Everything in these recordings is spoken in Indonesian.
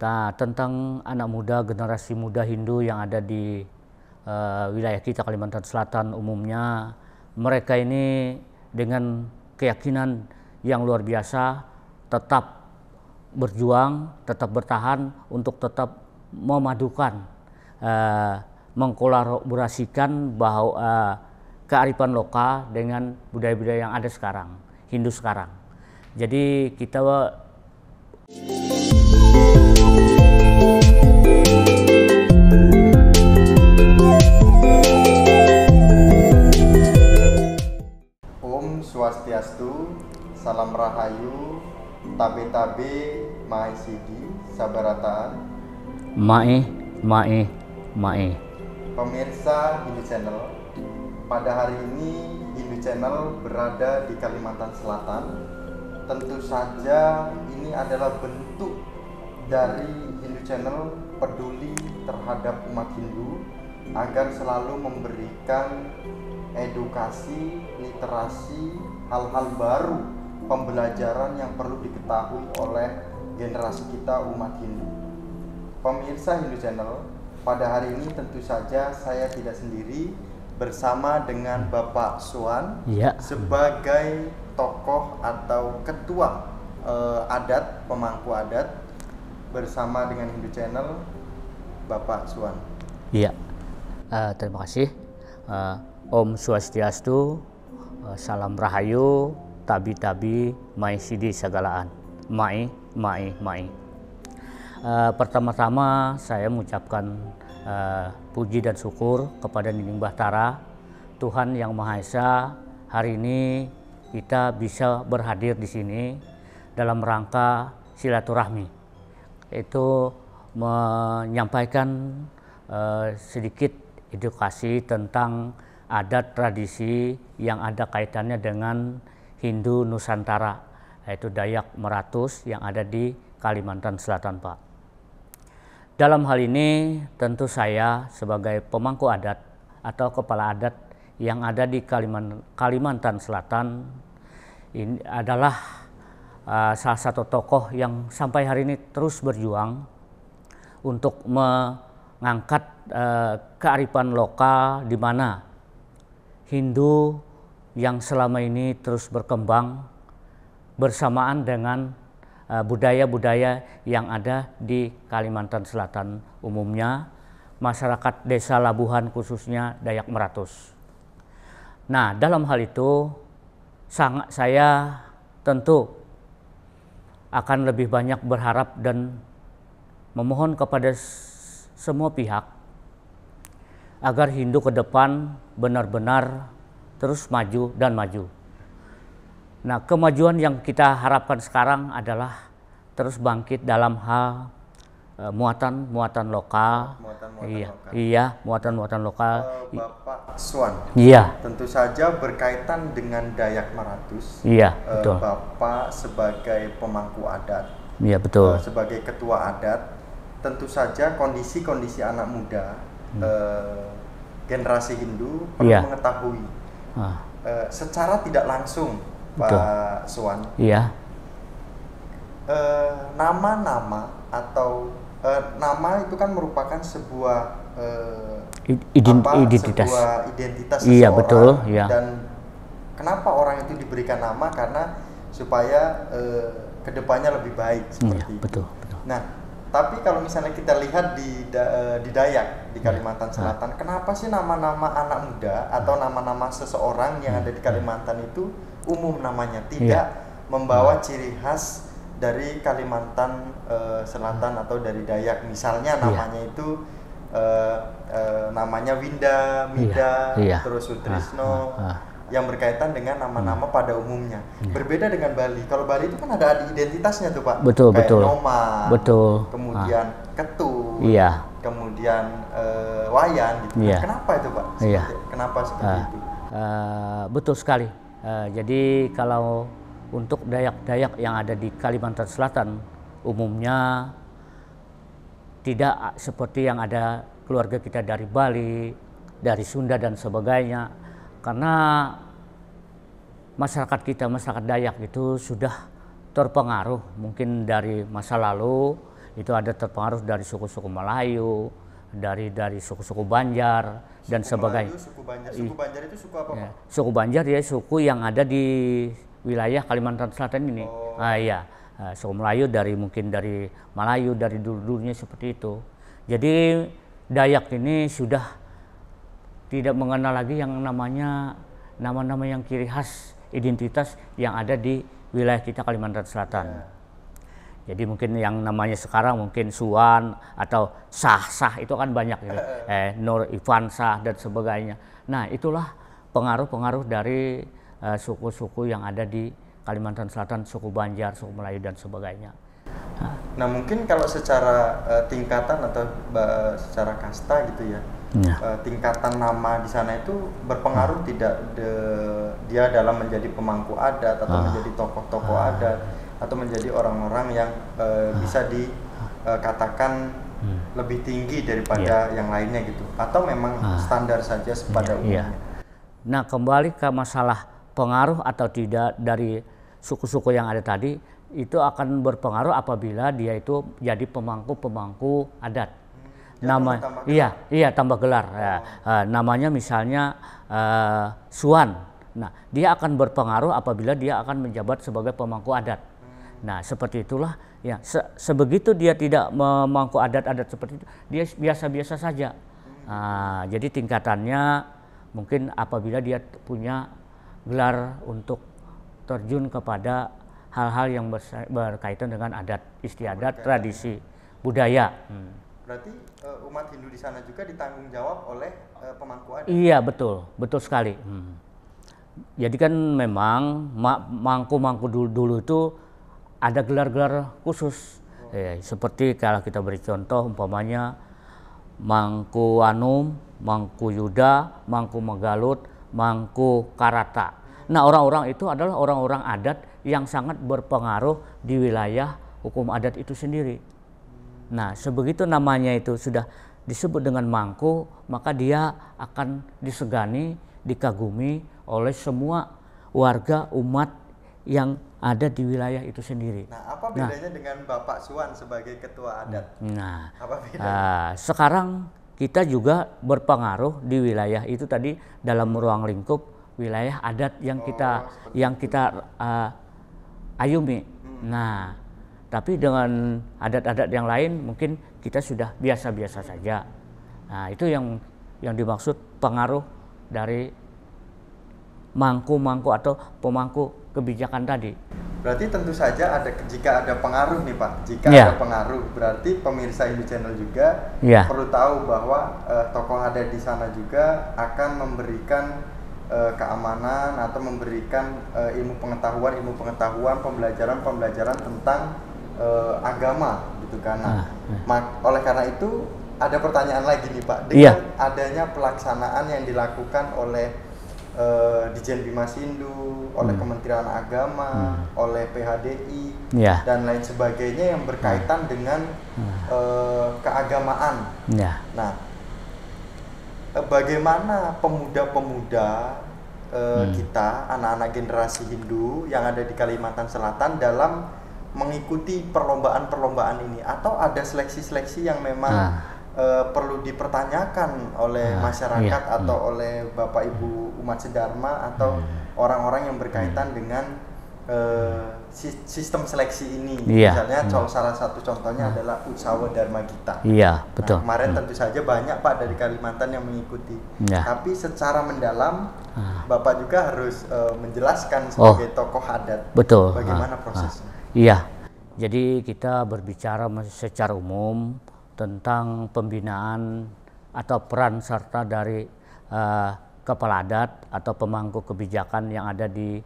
Nah, tentang anak muda, generasi muda Hindu yang ada di wilayah kita Kalimantan Selatan umumnya, mereka ini dengan keyakinan yang luar biasa tetap berjuang, tetap bertahan untuk tetap memadukan, mengkolaborasikan bahwa kearifan lokal dengan budaya-budaya yang ada sekarang, Hindu sekarang. Jadi kita Om Swastiastu, Salam Rahayu, Tabe-tabe, Mahisidi, Sabarataan. Mae. Pemirsa Hindu Channel, pada hari ini Hindu Channel berada di Kalimantan Selatan. Tentu saja ini adalah bentuk dari Hindu Channel peduli terhadap umat Hindu agar selalu memberikan edukasi, literasi, hal-hal baru, pembelajaran yang perlu diketahui oleh generasi kita umat Hindu. Pemirsa Hindu Channel, pada hari ini tentu saja saya tidak sendiri, bersama dengan Bapak Suan sebagai tokoh atau ketua adat, pemangku adat, bersama dengan Hindu Channel, Bapak Suan. Iya, terima kasih. Om Swastiastu, Salam Rahayu, Tabi-tabi, Mahisidi Sagalaan. Mai. Pertama-tama saya mengucapkan puji dan syukur kepada Nining Bahtara, Tuhan Yang Maha Esa. Hari ini kita bisa berhadir di sini dalam rangka silaturahmi, itu menyampaikan sedikit edukasi tentang adat tradisi yang ada kaitannya dengan Hindu Nusantara, yaitu Dayak Meratus yang ada di Kalimantan Selatan, Pak. Dalam hal ini tentu saya sebagai pemangku adat atau kepala adat yang ada di Kalimantan Selatan ini adalah salah satu tokoh yang sampai hari ini terus berjuang untuk mengangkat kearifan lokal di mana Hindu yang selama ini terus berkembang bersamaan dengan budaya-budaya yang ada di Kalimantan Selatan umumnya, masyarakat desa Labuhan khususnya Dayak Meratus. Nah, dalam hal itu saya tentu akan lebih banyak berharap dan memohon kepada semua pihak agar Hindu ke depan benar-benar terus maju dan maju. Nah, kemajuan yang kita harapkan sekarang adalah terus bangkit dalam hal muatan-muatan lokal. Muatan-muatan lokal. Bapak Suan. Iya. Tentu saja berkaitan dengan Dayak Meratus. Iya, betul. Bapak sebagai pemangku adat. Iya, betul. Sebagai ketua adat, tentu saja kondisi-kondisi anak muda generasi Hindu perlu mengetahui secara tidak langsung, Pak Suan. Iya. Nama-nama atau nama itu kan merupakan sebuah identitas. Sebuah identitas iya, seseorang. Betul. Iya. Dan kenapa orang itu diberikan nama? Karena supaya kedepannya lebih baik seperti itu. Betul. Nah, tapi kalau misalnya kita lihat di Dayak, di Kalimantan Selatan, kenapa sih nama-nama anak muda atau nama-nama seseorang yang ada di Kalimantan itu umum namanya, tidak membawa ciri khas dari Kalimantan Selatan atau dari Dayak? Misalnya namanya itu namanya Winda, Mida, terus Sutrisno, yang berkaitan dengan nama-nama pada umumnya. Berbeda dengan Bali. Kalau Bali itu kan ada identitasnya tuh, Pak. Betul. Noma. Betul. Kemudian Ketu. Iya. Kemudian Wayan gitu. Iya. Kenapa itu, Pak? Kenapa seperti itu? Betul sekali. Jadi kalau untuk Dayak-Dayak yang ada di Kalimantan Selatan umumnya tidak seperti yang ada keluarga kita dari Bali, dari Sunda dan sebagainya. Karena masyarakat kita, masyarakat Dayak itu sudah terpengaruh mungkin dari masa lalu itu ada terpengaruh dari suku-suku Melayu, dari suku-suku Banjar dan sebagainya. Suku Banjar itu suku apa, Pak? Suku Banjar ya suku yang ada di wilayah Kalimantan Selatan ini. Iya, suku Melayu mungkin dari Melayu dari dulu-dulunya seperti itu. Jadi Dayak ini sudah tidak mengenal lagi yang namanya nama-nama yang ciri khas identitas yang ada di wilayah kita Kalimantan Selatan. Jadi mungkin yang namanya sekarang mungkin Suwan atau Sah itu kan banyak gitu. Nur Ivan Sah dan sebagainya. Nah, itulah pengaruh-pengaruh dari suku-suku yang ada di Kalimantan Selatan, suku Banjar, suku Melayu dan sebagainya. Nah, mungkin kalau secara tingkatan atau secara kasta gitu ya, tingkatan nama di sana itu berpengaruh tidak dia dalam menjadi pemangku adat atau menjadi tokoh-tokoh adat atau menjadi orang-orang yang bisa dikatakan lebih tinggi daripada yang lainnya gitu, atau memang standar saja pada umumnya. Nah, kembali ke masalah pengaruh atau tidak dari suku-suku yang ada tadi, itu akan berpengaruh apabila dia itu jadi pemangku adat. Tambah gelar. Namanya misalnya Suwan. Nah, dia akan berpengaruh apabila dia akan menjabat sebagai pemangku adat. Nah, seperti itulah ya. Sebegitu dia tidak memangku adat-adat seperti itu, dia biasa-biasa saja. Jadi tingkatannya mungkin apabila dia punya gelar untuk terjun kepada hal-hal yang berkaitan dengan adat istiadat, tradisi, budaya. Berarti umat Hindu di sana juga ditanggung jawab oleh pemangku adat. Iya, betul sekali. Jadi kan memang mangku dulu itu ada gelar-gelar khusus. Seperti kalau kita beri contoh umpamanya Mangku Anum, Mangku Yuda, Mangku Megalut, Mangku Karata. Nah, orang-orang itu adalah orang-orang adat yang sangat berpengaruh di wilayah hukum adat itu sendiri. Nah, sebegitu namanya itu sudah disebut dengan mangku, maka dia akan disegani, dikagumi oleh semua warga umat yang ada di wilayah itu sendiri. Nah, apa bedanya dengan Bapak Suwan sebagai ketua adat? Nah, apa bedanya? Sekarang kita juga berpengaruh di wilayah itu tadi dalam ruang lingkup wilayah adat yang kita ayumi. Nah, tapi dengan adat-adat yang lain mungkin kita sudah biasa-biasa saja. Nah, itu yang dimaksud pengaruh dari mangku atau pemangku kebijakan tadi. Berarti tentu saja jika ada pengaruh nih Pak, ada pengaruh berarti pemirsa Hindu Channel juga perlu tahu bahwa tokoh adat di sana juga akan memberikan keamanan atau memberikan ilmu pengetahuan, pembelajaran tentang agama gitu kan. Oleh karena itu ada pertanyaan lagi nih Pak, dengan adanya pelaksanaan yang dilakukan oleh Dijen Bimas Hindu, oleh Kementerian Agama, oleh PHDI dan lain sebagainya yang berkaitan dengan keagamaan. Nah, bagaimana pemuda-pemuda kita, anak-anak generasi Hindu yang ada di Kalimantan Selatan dalam mengikuti perlombaan-perlombaan ini, atau ada seleksi-seleksi yang memang perlu dipertanyakan oleh masyarakat atau oleh Bapak Ibu umat sedharma atau orang-orang yang berkaitan dengan sistem seleksi ini. Misalnya salah satu contohnya adalah Utsawa Dharma Gita. Betul. Nah, kemarin tentu saja banyak Pak dari Kalimantan yang mengikuti. Tapi secara mendalam Bapak juga harus menjelaskan sebagai tokoh adat. Betul. Bagaimana prosesnya? Jadi kita berbicara secara umum tentang pembinaan atau peran serta dari kepala adat atau pemangku kebijakan yang ada di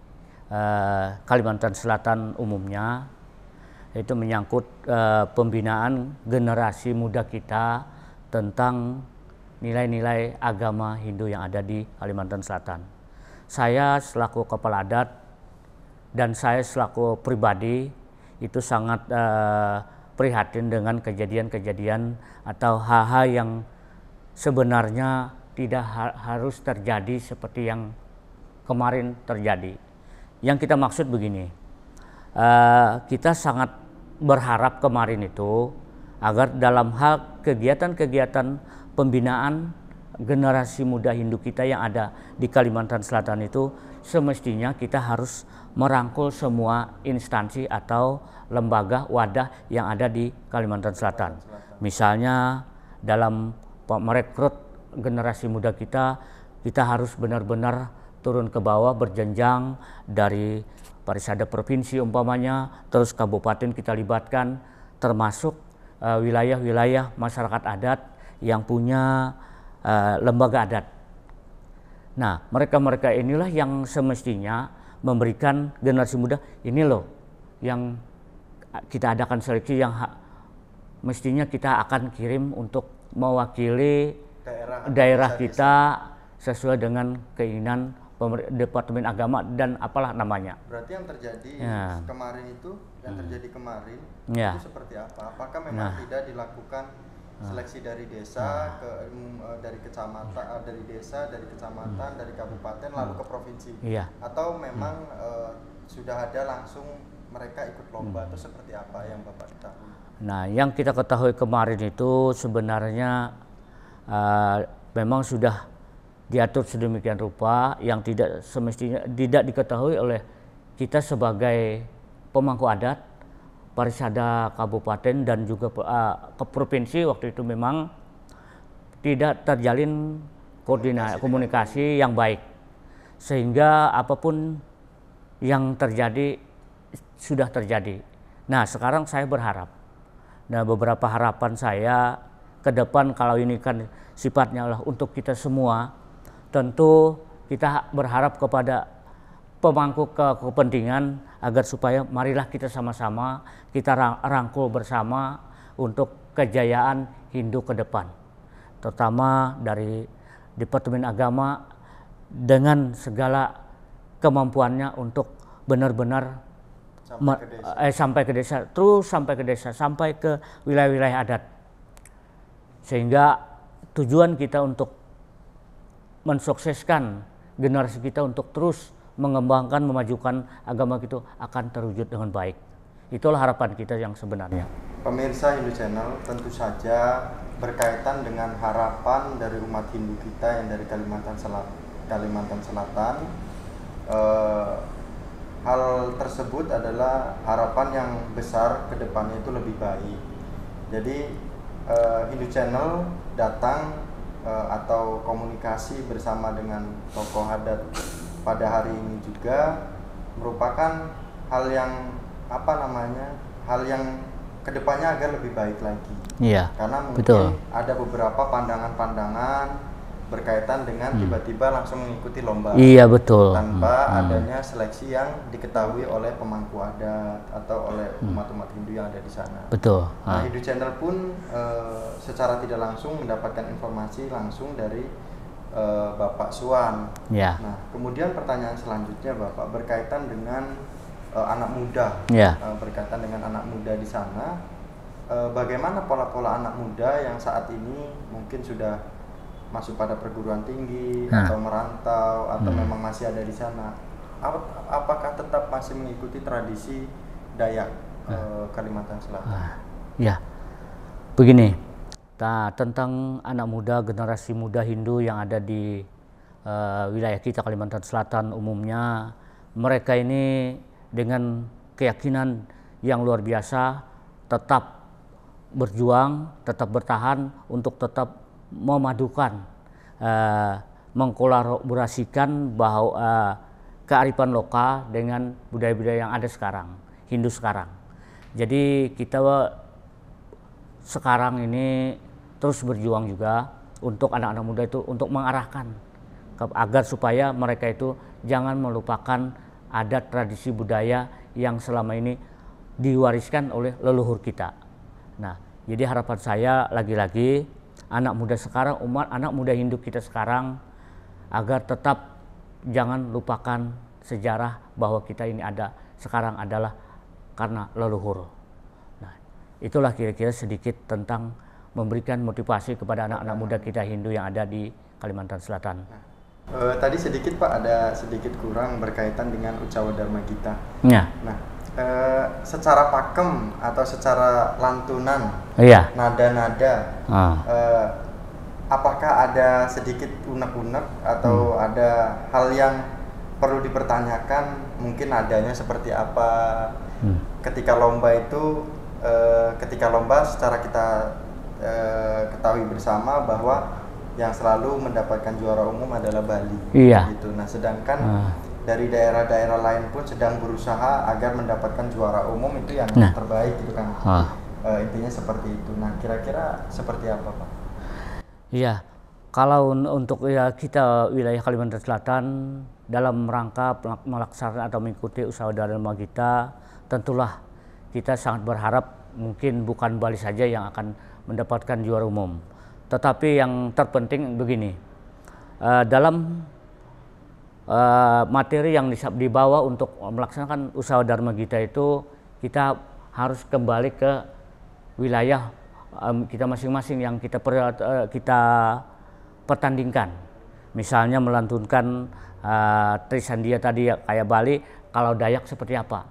Kalimantan Selatan umumnya, itu menyangkut pembinaan generasi muda kita tentang nilai-nilai agama Hindu yang ada di Kalimantan Selatan. Saya selaku kepala adat dan saya selaku pribadi itu sangat prihatin dengan kejadian-kejadian atau hal-hal yang sebenarnya tidak harus terjadi seperti yang kemarin terjadi. Yang kita maksud begini, kita sangat berharap kemarin itu agar dalam hal kegiatan-kegiatan pembinaan generasi muda Hindu kita yang ada di Kalimantan Selatan itu semestinya kita harus merangkul semua instansi atau lembaga wadah yang ada di Kalimantan Selatan. Misalnya dalam merekrut generasi muda kita harus benar-benar turun ke bawah berjenjang dari Parisada Provinsi umpamanya, terus kabupaten kita libatkan, termasuk wilayah-wilayah masyarakat adat yang punya lembaga adat. Nah, mereka-mereka inilah yang semestinya memberikan generasi muda ini loh yang kita adakan seleksi yang mestinya kita akan kirim untuk mewakili daerah kita sesuai dengan keinginan Departemen Agama dan apalah namanya. Berarti yang terjadi kemarin itu, itu seperti apa? Apakah memang tidak dilakukan seleksi dari desa dari kecamatan, dari desa, dari kecamatan, dari kabupaten lalu ke provinsi? Atau memang sudah ada langsung mereka ikut lomba atau seperti apa yang Bapak ketahui? Nah, yang kita ketahui kemarin itu sebenarnya memang sudah diatur sedemikian rupa yang tidak semestinya tidak diketahui oleh kita sebagai pemangku adat, Parisada Kabupaten dan juga ke provinsi. Waktu itu memang tidak terjalin komunikasi yang baik, sehingga apapun yang terjadi sudah terjadi. Nah, sekarang saya berharap, nah beberapa harapan saya ke depan, kalau ini kan sifatnya adalah untuk kita semua, tentu kita berharap kepada pemangku kepentingan agar supaya marilah kita sama-sama kita rangkul bersama untuk kejayaan Hindu ke depan, terutama dari Departemen Agama dengan segala kemampuannya untuk benar-benar sampai ke desa, terus sampai ke desa, sampai ke wilayah-wilayah adat, sehingga tujuan kita untuk mensukseskan generasi kita untuk terus mengembangkan, memajukan agama kita akan terwujud dengan baik. Itulah harapan kita yang sebenarnya. Pemirsa Hindu Channel, tentu saja berkaitan dengan harapan dari umat Hindu kita yang dari Kalimantan Selatan, hal tersebut adalah harapan yang besar ke depannya itu lebih baik. Jadi Hindu Channel datang atau komunikasi bersama dengan tokoh adat pada hari ini juga merupakan hal yang hal yang kedepannya agar lebih baik lagi. Karena mungkin ada beberapa pandangan-pandangan berkaitan dengan tiba-tiba langsung mengikuti lomba tanpa adanya seleksi yang diketahui oleh pemangku adat atau oleh umat-umat Hindu yang ada di sana. Nah, Hindu Channel pun secara tidak langsung mendapatkan informasi langsung dari Bapak Suwan. Nah, kemudian pertanyaan selanjutnya Bapak berkaitan dengan anak muda, berkaitan dengan anak muda di sana. Bagaimana pola-pola anak muda yang saat ini mungkin sudah masuk pada perguruan tinggi atau merantau atau memang masih ada di sana? Apakah tetap masih mengikuti tradisi Dayak Kalimantan Selatan? Begini, tentang anak muda, generasi muda Hindu yang ada di wilayah kita Kalimantan Selatan umumnya, mereka ini dengan keyakinan yang luar biasa tetap berjuang, tetap bertahan untuk tetap memadukan, mengkolaborasikan bahwa kearifan lokal dengan budaya-budaya yang ada sekarang, Hindu sekarang. Jadi kita sekarang ini terus berjuang juga untuk anak-anak muda itu untuk mengarahkan agar supaya mereka itu jangan melupakan adat tradisi budaya yang selama ini diwariskan oleh leluhur kita. Nah, jadi harapan saya lagi-lagi anak muda sekarang, anak muda Hindu kita sekarang agar tetap jangan lupakan sejarah bahwa kita ini ada sekarang adalah karena leluhur. Nah, itulah kira-kira sedikit tentang memberikan motivasi kepada anak-anak muda kita Hindu yang ada di Kalimantan Selatan. Tadi sedikit Pak, ada sedikit kurang berkaitan dengan Ucawa Dharma Gita. Nah, secara pakem atau secara lantunan, Iya. nada-nada, apakah ada sedikit unek-unek atau ada hal yang perlu dipertanyakan, mungkin nadanya seperti apa ketika lomba itu, ketika lomba secara kita ketahui bersama bahwa yang selalu mendapatkan juara umum adalah Bali. Iya. Gitu. Nah, sedangkan dari daerah-daerah lain pun sedang berusaha agar mendapatkan juara umum itu yang terbaik gitu kan. Intinya seperti itu. Nah, kira-kira seperti apa, Pak? Iya, kalau untuk ya kita wilayah Kalimantan Selatan dalam rangka melaksanakan atau mengikuti usaha Dharma Gita, tentulah kita sangat berharap mungkin bukan Bali saja yang akan mendapatkan juara umum. Tetapi yang terpenting begini, dalam materi yang dibawa untuk melaksanakan usaha Dharma Gita itu, kita harus kembali ke wilayah kita masing-masing yang kita pertandingkan. Misalnya melantunkan Trisandia tadi kayak Bali, kalau Dayak seperti apa.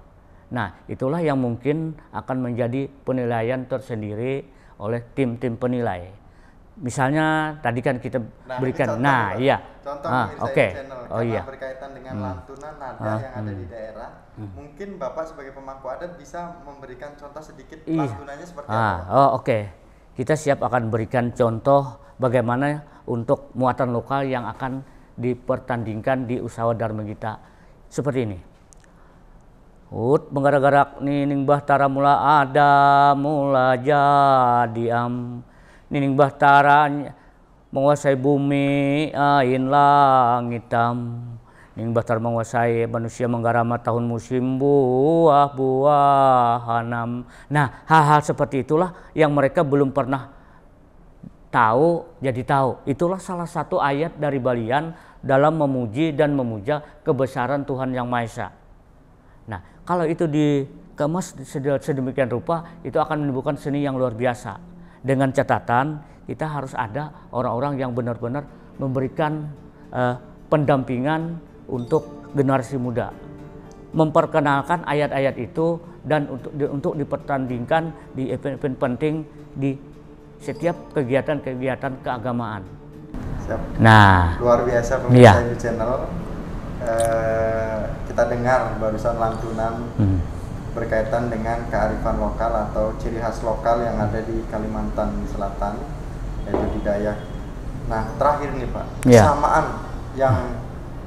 Nah, itulah yang mungkin akan menjadi penilaian tersendiri oleh tim-tim penilai. Misalnya tadi kan kita berikan, iya. Contoh channel, karena berkaitan dengan lantunan nada yang ada di daerah, mungkin Bapak sebagai pemangku adat bisa memberikan contoh sedikit lantunannya seperti apa? Oke. Kita siap akan berikan contoh bagaimana untuk muatan lokal yang akan dipertandingkan di usaha Dharma Gita seperti ini. Ut mengarak-garak nining bahtara mula ada mula jadi nining bahtara menguasai bumi ain langitam, nining bahtara menguasai manusia menggarama tahun musim buah-buahanam. Nah, hal-hal seperti itulah yang mereka belum pernah tahu jadi tahu. Itulah salah satu ayat dari Balian dalam memuji dan memuja kebesaran Tuhan Yang Maha Esa. Nah, kalau itu dikemas sedemikian rupa, itu akan menimbulkan seni yang luar biasa. Dengan catatan kita harus ada orang-orang yang benar-benar memberikan pendampingan untuk generasi muda, memperkenalkan ayat-ayat itu dan untuk dipertandingkan di event-event penting di setiap kegiatan-kegiatan keagamaan. Siap. Nah, luar biasa pemirsa di channel. Kita dengar barusan lantunan berkaitan dengan kearifan lokal atau ciri khas lokal yang ada di Kalimantan Selatan, yaitu di Dayak. Nah, terakhir nih Pak, kesamaan yang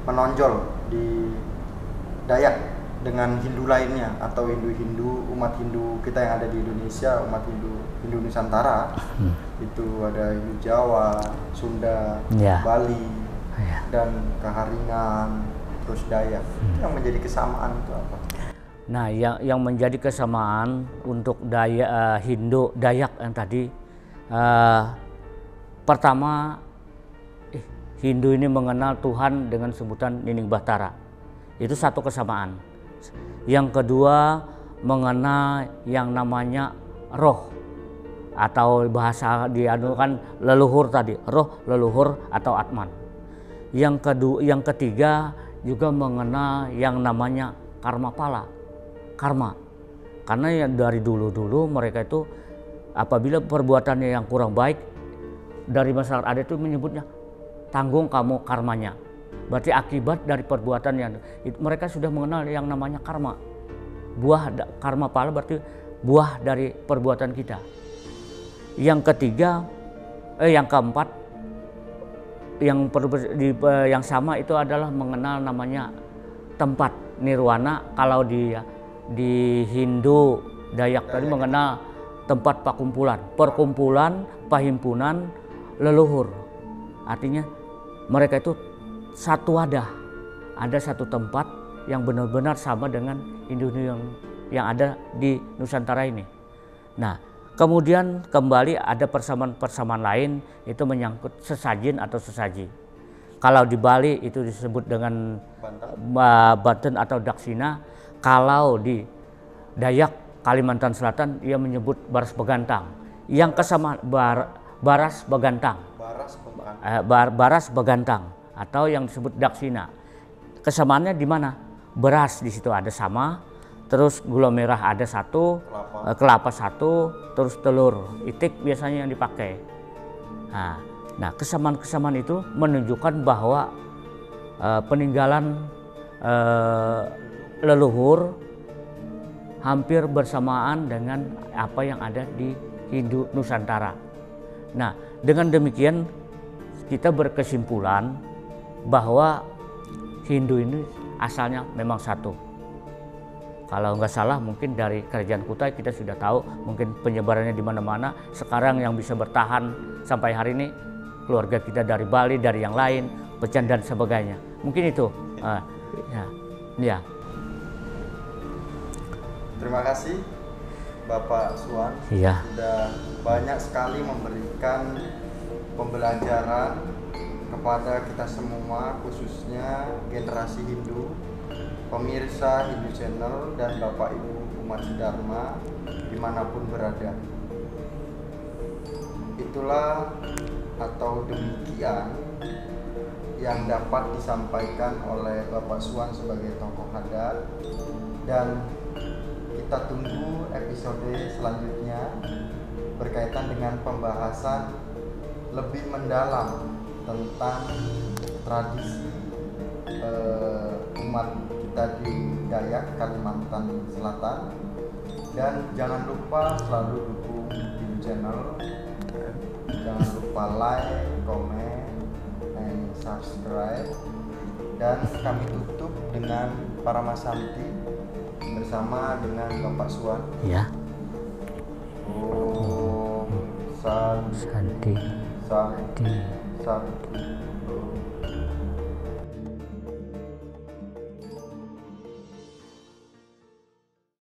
menonjol di Dayak dengan Hindu lainnya atau Hindu-Hindu, umat Hindu kita yang ada di Indonesia, umat Hindu Nusantara, itu ada Hindu Jawa, Sunda, Bali, dan Kaharingan, terus Dayak. Yang menjadi kesamaan itu apa? Nah, yang menjadi kesamaan untuk Hindu Dayak yang tadi, pertama Hindu ini mengenal Tuhan dengan sebutan Nining Bahtara, itu satu kesamaan. Yang kedua mengenal yang namanya roh atau bahasa dianukan leluhur tadi, roh, leluhur atau Atman. Yang ketiga juga mengenal yang namanya karma pala. Karma, karena yang dari dulu mereka itu apabila perbuatannya yang kurang baik, dari masyarakat adat itu menyebutnya tanggung kamu karmanya. Berarti akibat dari perbuatannya mereka sudah mengenal yang namanya karma. Buah karma pala berarti buah dari perbuatan kita. Yang ketiga, yang keempat, yang sama itu adalah mengenal namanya tempat nirwana. Kalau di Hindu Dayak tadi mengenal tempat perkumpulan, pahimpunan leluhur. Artinya mereka itu satu wadah, ada satu tempat yang benar-benar sama dengan Hindu yang ada di Nusantara ini. Nah, kemudian kembali ada persamaan lain, itu menyangkut sesajin atau sesaji. Kalau di Bali itu disebut dengan Banten atau Daksina. Kalau di Dayak Kalimantan Selatan ia menyebut baras begantang. Yang kesamaan baras begantang. Baras begantang atau yang disebut Daksina. Kesamaannya di mana? Beras di situ ada sama, terus gula merah ada satu, kelapa satu, terus telur itik biasanya yang dipakai. Nah, kesamaan-kesamaan itu menunjukkan bahwa peninggalan leluhur hampir bersamaan dengan apa yang ada di Hindu Nusantara. Nah, dengan demikian kita berkesimpulan bahwa Hindu ini asalnya memang satu. Kalau nggak salah mungkin dari Kerajaan Kutai kita sudah tahu, mungkin penyebarannya di mana-mana. Sekarang yang bisa bertahan sampai hari ini keluarga kita dari Bali, dari yang lain, Pecan dan sebagainya. Mungkin itu. Ya. Terima kasih Bapak Suwan. Iya. Sudah banyak sekali memberikan pembelajaran kepada kita semua, khususnya generasi Hindu, pemirsa Hindu Channel dan Bapak Ibu umat Dharma dimanapun berada. Itulah atau demikian yang dapat disampaikan oleh Bapak Suwan sebagai tokoh adat, dan kita tunggu episode selanjutnya berkaitan dengan pembahasan lebih mendalam tentang tradisi umat kita di Dayak, Kalimantan Selatan. Dan jangan lupa selalu dukung Hindu Channel, jangan lupa like, comment, and subscribe. Dan kami tutup dengan Paramasanti bersama dengan Bapak Suwan. Ya. Om Santi. Santi. Santi. Santi.